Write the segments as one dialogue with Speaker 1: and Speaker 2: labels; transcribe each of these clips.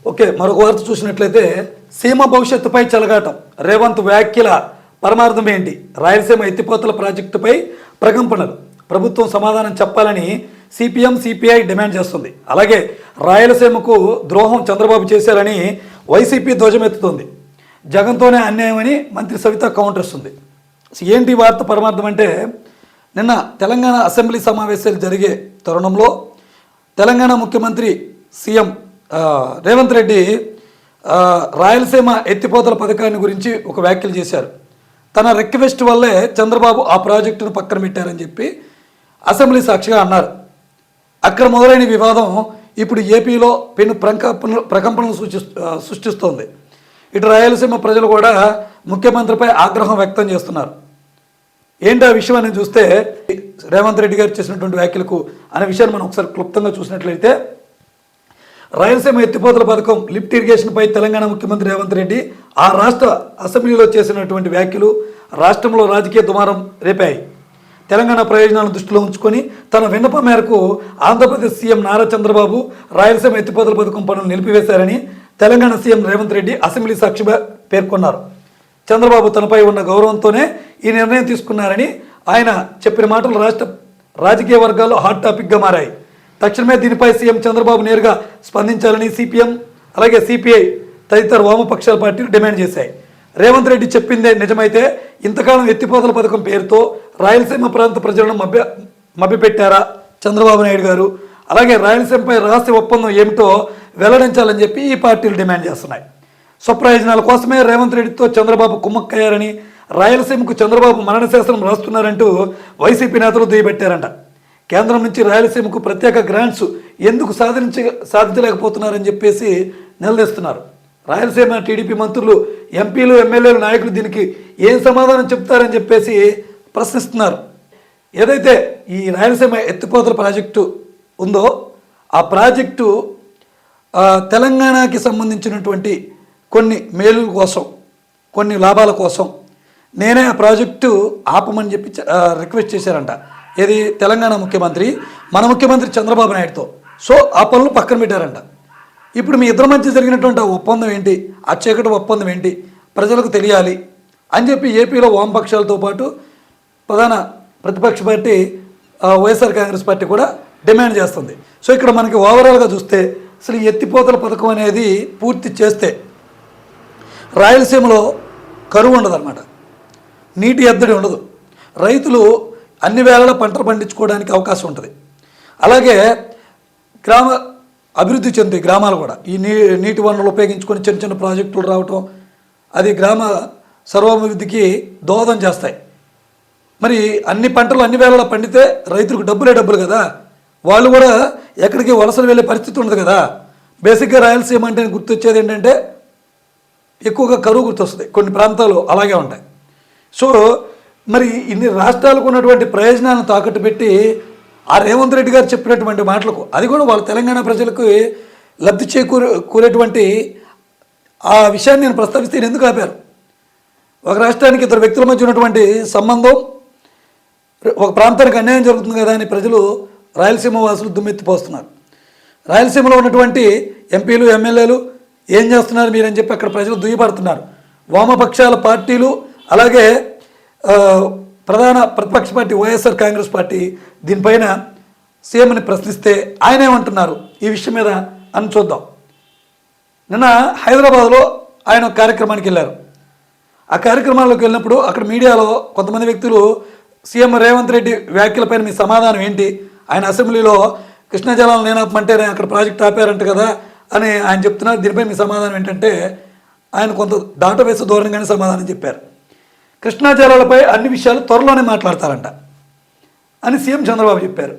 Speaker 1: Okay, మరొక వార్త చూసినట్లయితే సీమ భవిష్యత్తుపై చెలగాటం, రేవంత్ వ్యాఖ్యల పరమార్థం ఏంటి? రాయలసీమ ఎత్తిపోతల ప్రాజెక్టుపై ప్రకంపనలు, ప్రభుత్వం సమాధానం చెప్పాలని సిపిఎం సిపిఐ డిమాండ్ చేస్తుంది. అలాగే రాయలసీమకు ద్రోహం చంద్రబాబు చేశారని వైసీపీ ధ్వజమెత్తుతుంది. జగన్తోనే అన్యాయమని మంత్రి సవిత కౌంటర్ ఇస్తుంది. ఏంటి వార్త పరమార్థం అంటే, నిన్న తెలంగాణ అసెంబ్లీ సమావేశాలు జరిగే తరుణంలో తెలంగాణ ముఖ్యమంత్రి సీఎం రేవంత్ రెడ్డి రాయలసీమ ఎత్తిపోతల పథకాన్ని గురించి ఒక వ్యాఖ్యలు చేశారు. తన రిక్వెస్ట్ వల్లే చంద్రబాబు ఆ ప్రాజెక్టును పక్కన పెట్టారని చెప్పి అసెంబ్లీ సాక్షిగా అన్నారు. అక్కడ మొదలైన వివాదం ఇప్పుడు ఏపీలో పెను ప్రకంపనలు సృష్టిస్తోంది. ఇటు రాయలసీమ ప్రజలు కూడా ముఖ్యమంత్రిపై ఆగ్రహం వ్యక్తం చేస్తున్నారు. ఏంటి ఆ విషయం అని చూస్తే, రేవంత్ రెడ్డి గారు చేసినటువంటి వ్యాఖ్యలకు అనే విషయాన్ని మనం ఒకసారి క్లుప్తంగా చూసినట్లయితే, రాయలసీమ ఎత్తిపోతల పథకం లిఫ్ట్ ఇరిగేషన్పై తెలంగాణ ముఖ్యమంత్రి రేవంత్ రెడ్డి ఆ రాష్ట్ర అసెంబ్లీలో చేసినటువంటి వ్యాఖ్యలు రాష్ట్రంలో రాజకీయ దుమారం రేపాయి. తెలంగాణ ప్రయోజనాలను దృష్టిలో ఉంచుకొని తన విన్నపం మేరకు ఆంధ్రప్రదేశ్ సీఎం నారా చంద్రబాబు రాయలసీమ ఎత్తిపోతల పథకం పనులు నిలిపివేశారని తెలంగాణ సీఎం రేవంత్ రెడ్డి అసెంబ్లీ సాక్షిగా పేర్కొన్నారు. చంద్రబాబు తనపై ఉన్న గౌరవంతోనే ఈ నిర్ణయం తీసుకున్నారని ఆయన చెప్పిన మాటలు రాష్ట్ర రాజకీయ వర్గాల్లో హాట్ టాపిక్గా మారాయి. తక్షణమే దీనిపై సీఎం చంద్రబాబు నేరుగా స్పందించాలని సిపిఎం అలాగే సిపిఐ తదితర వామపక్షాల పార్టీలు డిమాండ్ చేశాయి. రేవంత్ రెడ్డి చెప్పిందే నిజమైతే ఇంతకాలం ఎత్తిపోతల పథకం పేరుతో రాయలసీమ ప్రాంత ప్రజలను మభ్యపెట్టారా చంద్రబాబు నాయుడు గారు? అలాగే రాయలసీమపై రహస్య ఒప్పందం ఏమిటో వెల్లడించాలని చెప్పి ఈ పార్టీలు డిమాండ్ చేస్తున్నాయి. స్వప్రయోజనాల కోసమే రేవంత్ రెడ్డితో చంద్రబాబు కుమ్మక్కయ్యారని, రాయలసీమకు చంద్రబాబు మరణశాసనం రాస్తున్నారంటూ వైసీపీ నేతలు దుయ్యబట్టారంట. కేంద్రం నుంచి రాయలసీమకు ప్రత్యేక గ్రాంట్స్ ఎందుకు సాధించలేకపోతున్నారని చెప్పేసి నిలదీస్తున్నారు. రాయలసీమ టీడీపీ మంత్రులు, ఎంపీలు, ఎమ్మెల్యేలు, నాయకులు దీనికి ఏం సమాధానం చెప్తారని చెప్పేసి ప్రశ్నిస్తున్నారు. ఏదైతే ఈ రాయలసీమ ఎత్తిపోతల ప్రాజెక్టు ఉందో ఆ ప్రాజెక్టు తెలంగాణకి సంబంధించినటువంటి కొన్ని మేలుల కోసం, కొన్ని లాభాల కోసం నేనే ఆ ప్రాజెక్టు ఆపమని చెప్పి రిక్వెస్ట్ చేశారంట. ఏది తెలంగాణ ముఖ్యమంత్రి, మన ముఖ్యమంత్రి చంద్రబాబు నాయుడుతో. సో ఆ పనులు పక్కన పెట్టారంట. ఇప్పుడు మీ ఇద్దరి మధ్య జరిగినటువంటి ఆ ఒప్పందం ఏంటి, ఆ చీకటి ఒప్పందం ఏంటి, ప్రజలకు తెలియాలి అని చెప్పి ఏపీలో వామపక్షాలతో పాటు ప్రధాన ప్రతిపక్ష పార్టీ వైఎస్ఆర్ కాంగ్రెస్ పార్టీ కూడా డిమాండ్ చేస్తుంది. సో ఇక్కడ మనకి ఓవరాల్గా చూస్తే అసలు ఈ ఎత్తిపోతల పథకం అనేది పూర్తి చేస్తే రాయలసీమలో కరువు ఉండదు అన్నమాట, నీటి ఎద్దడి ఉండదు, రైతులు అన్ని వేళలా పంటలు పండించుకోవడానికి అవకాశం ఉంటుంది. అలాగే గ్రామ అభివృద్ధి చెందే గ్రామాలు కూడా ఈ నీటి వనరులు ఉపయోగించుకొని చిన్న చిన్న ప్రాజెక్టులు రావటం, అది గ్రామ సర్వాభివృద్ధికి దోహదం చేస్తాయి. మరి అన్ని పంటలు అన్ని వేళలా పండితే రైతులకు డబ్బులు కదా, వాళ్ళు కూడా ఎక్కడికి వలసలు వెళ్ళే పరిస్థితి ఉండదు కదా. బేసిక్గా రాయలసీమ అంటే గుర్తొచ్చేది ఏంటంటే ఎక్కువగా కరువు గుర్తొస్తుంది, కొన్ని ప్రాంతాలు అలాగే ఉంటాయి. సో మరి ఇన్ని రాష్ట్రాలకు ఉన్నటువంటి ప్రయోజనాలను తాకట్టు పెట్టి ఆ రేవంత్ రెడ్డి గారు చెప్పినటువంటి మాటలకు, అది కూడా వాళ్ళ తెలంగాణ ప్రజలకు లబ్ధి కూరేటువంటి ఆ విషయాన్ని నేను ప్రస్తావిస్తే ఎందుకు ఆపారు? ఒక రాష్ట్రానికి ఇద్దరు వ్యక్తుల మధ్య ఉన్నటువంటి సంబంధం, ఒక ప్రాంతానికి అన్యాయం జరుగుతుంది కదా అని ప్రజలు రాయలసీమ వాసులు దుమ్మెత్తిపోస్తున్నారు. రాయలసీమలో ఉన్నటువంటి ఎంపీలు, ఎమ్మెల్యేలు ఏం చేస్తున్నారు మీరని చెప్పి అక్కడ ప్రజలు దుయ్యపడుతున్నారు. వామపక్షాల పార్టీలు అలాగే ప్రధాన ప్రతిపక్ష పార్టీ వైఎస్ఆర్ కాంగ్రెస్ పార్టీ దీనిపైన సీఎంని ప్రశ్నిస్తే ఆయన ఏమంటున్నారు ఈ విషయం మీద అని చూద్దాం. నిన్న హైదరాబాద్లో ఆయన ఒక కార్యక్రమానికి వెళ్ళారు. ఆ కార్యక్రమాల్లోకి వెళ్ళినప్పుడు అక్కడ మీడియాలో కొంతమంది వ్యక్తులు సీఎం రేవంత్ రెడ్డి వ్యాఖ్యలపైన మీ సమాధానం ఏంటి, ఆయన అసెంబ్లీలో కృష్ణా జలాలు నేనాపమంటేనే అక్కడ ప్రాజెక్ట్ ఆపారంట కదా అని ఆయన చెప్తున్నారు, దీనిపై మీ సమాధానం ఏంటంటే ఆయన కొంత దాటవేసే ధోరణిగానే సమాధానం చెప్పారు. కృష్ణా జలాలపై అన్ని విషయాలు త్వరలోనే మాట్లాడతారంట అని సీఎం చంద్రబాబు చెప్పారు.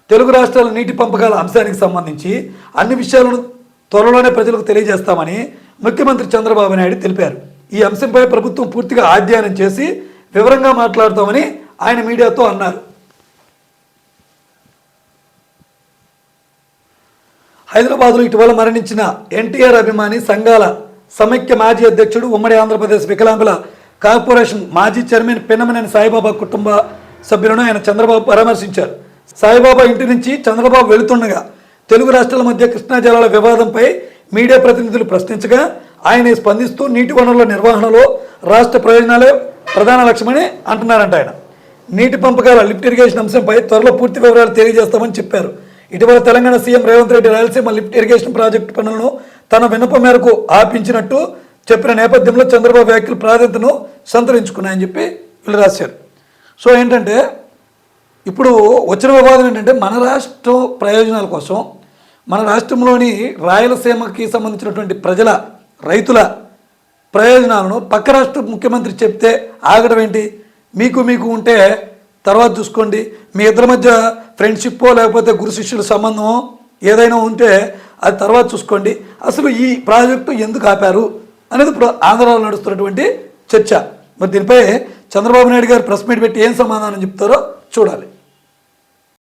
Speaker 1: తెలుగు రాష్ట్రాల నీటి పంపకాల అంశానికి సంబంధించి అన్ని విషయాలను త్వరలోనే ప్రజలకు తెలియజేస్తామని ముఖ్యమంత్రి చంద్రబాబు నాయుడు తెలిపారు. ఈ అంశంపై ప్రభుత్వం పూర్తిగా అధ్యయనం చేసి వివరంగా మాట్లాడతామని ఆయన మీడియాతో అన్నారు. హైదరాబాద్లో ఇటీవల మరణించిన ఎన్టీఆర్ అభిమాని సంఘాల సమైక్య మాజీ అధ్యక్షుడు, ఉమ్మడి ఆంధ్రప్రదేశ్ వికలాంగుల కార్పొరేషన్ మాజీ చైర్మన్ పిన్నమనేని సాయిబాబా కుటుంబ సభ్యులను ఆయన చంద్రబాబు పరామర్శించారు. సాయిబాబా ఇంటి నుంచి చంద్రబాబు వెళుతుండగా తెలుగు రాష్ట్రాల మధ్య కృష్ణా జలాల వివాదంపై మీడియా ప్రతినిధులు ప్రశ్నించగా ఆయన స్పందిస్తూ నీటి వనరుల నిర్వహణలో రాష్ట్ర ప్రయోజనాలే ప్రధాన లక్ష్యమని అంటున్నారంట ఆయన. నీటి పంపకాల లిఫ్ట్ ఇరిగేషన్ అంశంపై త్వరలో పూర్తి వివరాలు తెలియజేస్తామని చెప్పారు. ఇటీవల Telangana CM Revanth Reddy Rayalaseema lift irrigation project పనులను తన విన్నపం మేరకు ఆపించినట్టు చెప్పిన నేపథ్యంలో చంద్రబాబు వ్యాఖ్యలు ప్రాధాన్యతను సంతరించుకున్నాయని చెప్పి వీళ్ళు రాశారు. సో ఏంటంటే ఇప్పుడు వచ్చిన వివాదం ఏంటంటే మన రాష్ట్ర ప్రయోజనాల కోసం మన రాష్ట్రంలోని రాయలసీమకి సంబంధించినటువంటి ప్రజల రైతుల ప్రయోజనాలను పక్క రాష్ట్ర ముఖ్యమంత్రి చెప్తే ఆగడం ఏంటి? మీకు ఉంటే తర్వాత చూసుకోండి, మీ ఇద్దరి మధ్య ఫ్రెండ్షిప్పో లేకపోతే గురు శిష్యుల సంబంధమో ఏదైనా ఉంటే అది తర్వాత చూసుకోండి. అసలు ఈ ప్రాజెక్టు ఎందుకు ఆపారు అనేది ఇప్పుడు ఆంధ్రాలో నడుస్తున్నటువంటి చర్చ. మరి దీనిపై చంద్రబాబు నాయుడు గారు ప్రెస్ మీట్ పెట్టి ఏం సమాధానం చెప్తారో చూడాలి.